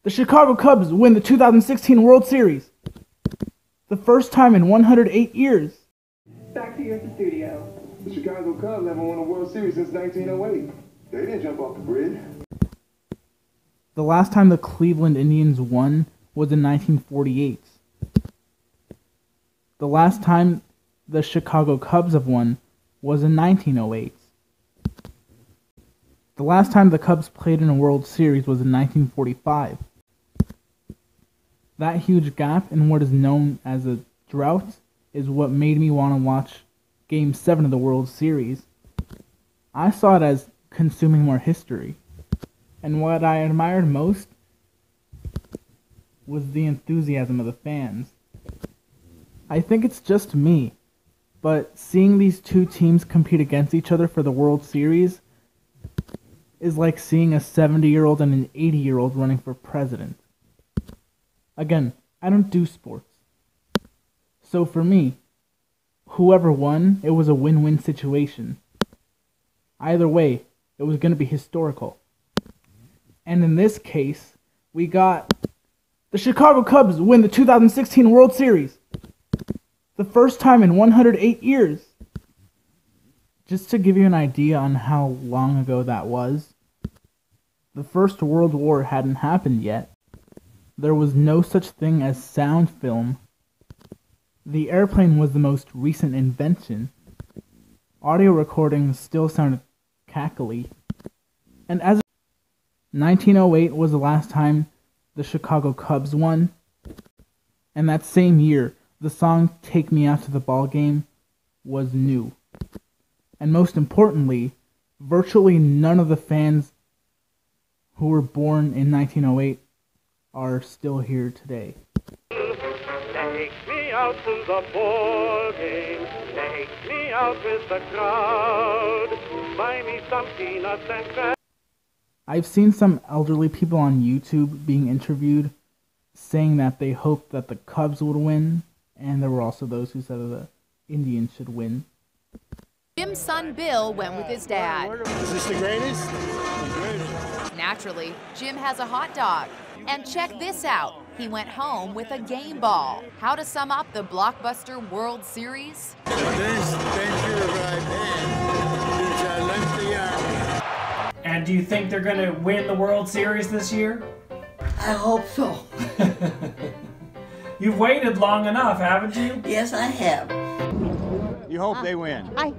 The Chicago Cubs win the 2016 World Series. The first time in 108 years. Back to you at the studio. The Chicago Cubs haven't won a World Series since 1908. They didn't jump off the bridge. The last time the Cleveland Indians won was in 1948. The last time the Chicago Cubs have won was in 1908. The last time the Cubs played in a World Series was in 1945. That huge gap in what is known as a drought is what made me want to watch Game 7 of the World Series. I saw it as consuming more history. And what I admired most was the enthusiasm of the fans. I think it's just me, but seeing these two teams compete against each other for the World Series is like seeing a 70-year-old and an 80-year-old running for president. Again, I don't do sports. So for me, whoever won, it was a win-win situation. Either way, it was going to be historical. And in this case, we got the Chicago Cubs win the 2016 World Series. The first time in 108 years. Just to give you an idea on how long ago that was, the First World War hadn't happened yet. There was no such thing as sound film. The airplane was the most recent invention. Audio recordings still sounded cackly. And as 1908 was the last time the Chicago Cubs won. And that same year, the song Take Me Out to the Ball Game was new. And most importantly, virtually none of the fans who were born in 1908 are still here today. Take me out to the ball game. Take me out with the crowd. Buy me some peanuts and crackers. I've seen some elderly people on YouTube being interviewed saying that they hoped that the Cubs would win, and there were also those who said that the Indians should win. Jim's son Bill went with his dad. Is this the greatest? Naturally, Jim has a hot dog. And check this out. He went home with a game ball. How to sum up the blockbuster World Series? This venture of our band since I left the army. And do you think they're going to win the World Series this year? I hope so. You've waited long enough, haven't you? Yes, I have. You hope they win? I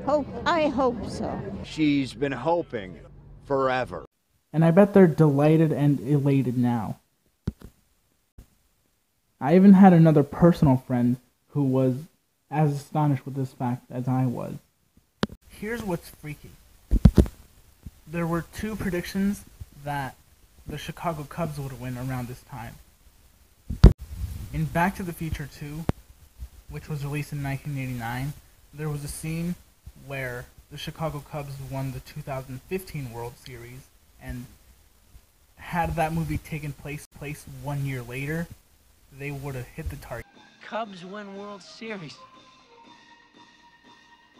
hope so. She's been hoping forever. And I bet they're delighted and elated now. I even had another personal friend who was as astonished with this fact as I was. Here's what's freaky. There were two predictions that the Chicago Cubs would win around this time. In Back to the Future 2, which was released in 1989, there was a scene where the Chicago Cubs won the 2015 World Series, and had that movie taken place 1 year later, they would have hit the target. Cubs win World Series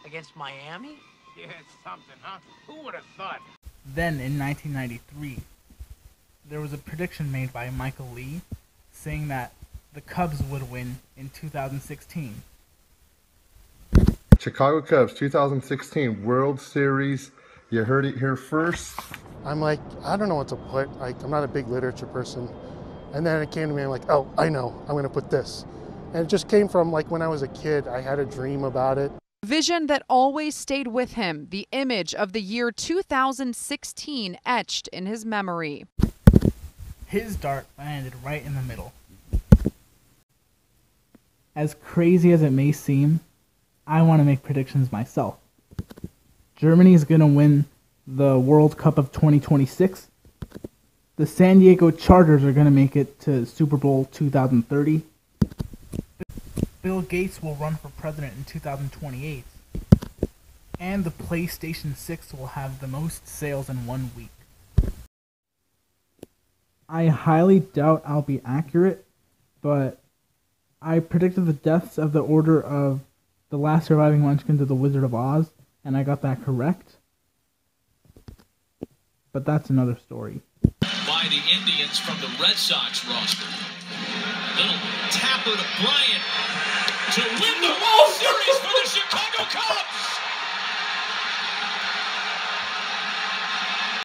against Miami? Yeah, it's something, huh? Who would have thought? Then, in 1993, there was a prediction made by Michael Lee saying that the Cubs would win in 2016. Chicago Cubs 2016 World Series. You heard it here first. I'm like, I don't know what to put. Like, I'm not a big literature person. And then it came to me, I'm like, oh, I know, I'm gonna put this. And it just came from like when I was a kid, I had a dream about it. Vision that always stayed with him, the image of the year 2016 etched in his memory. His dart landed right in the middle. As crazy as it may seem, I want to make predictions myself. Germany is going to win the World Cup of 2026. The San Diego Chargers are going to make it to Super Bowl 2030. Bill Gates will run for president in 2028. And the PlayStation 6 will have the most sales in 1 week. I highly doubt I'll be accurate, but I predicted the deaths of the order of the last surviving Munchkins of the Wizard of Oz, and I got that correct. But that's another story. By the Indians from the Red Sox roster. Little tapper to Bryant to win the World Series for the Chicago Cubs.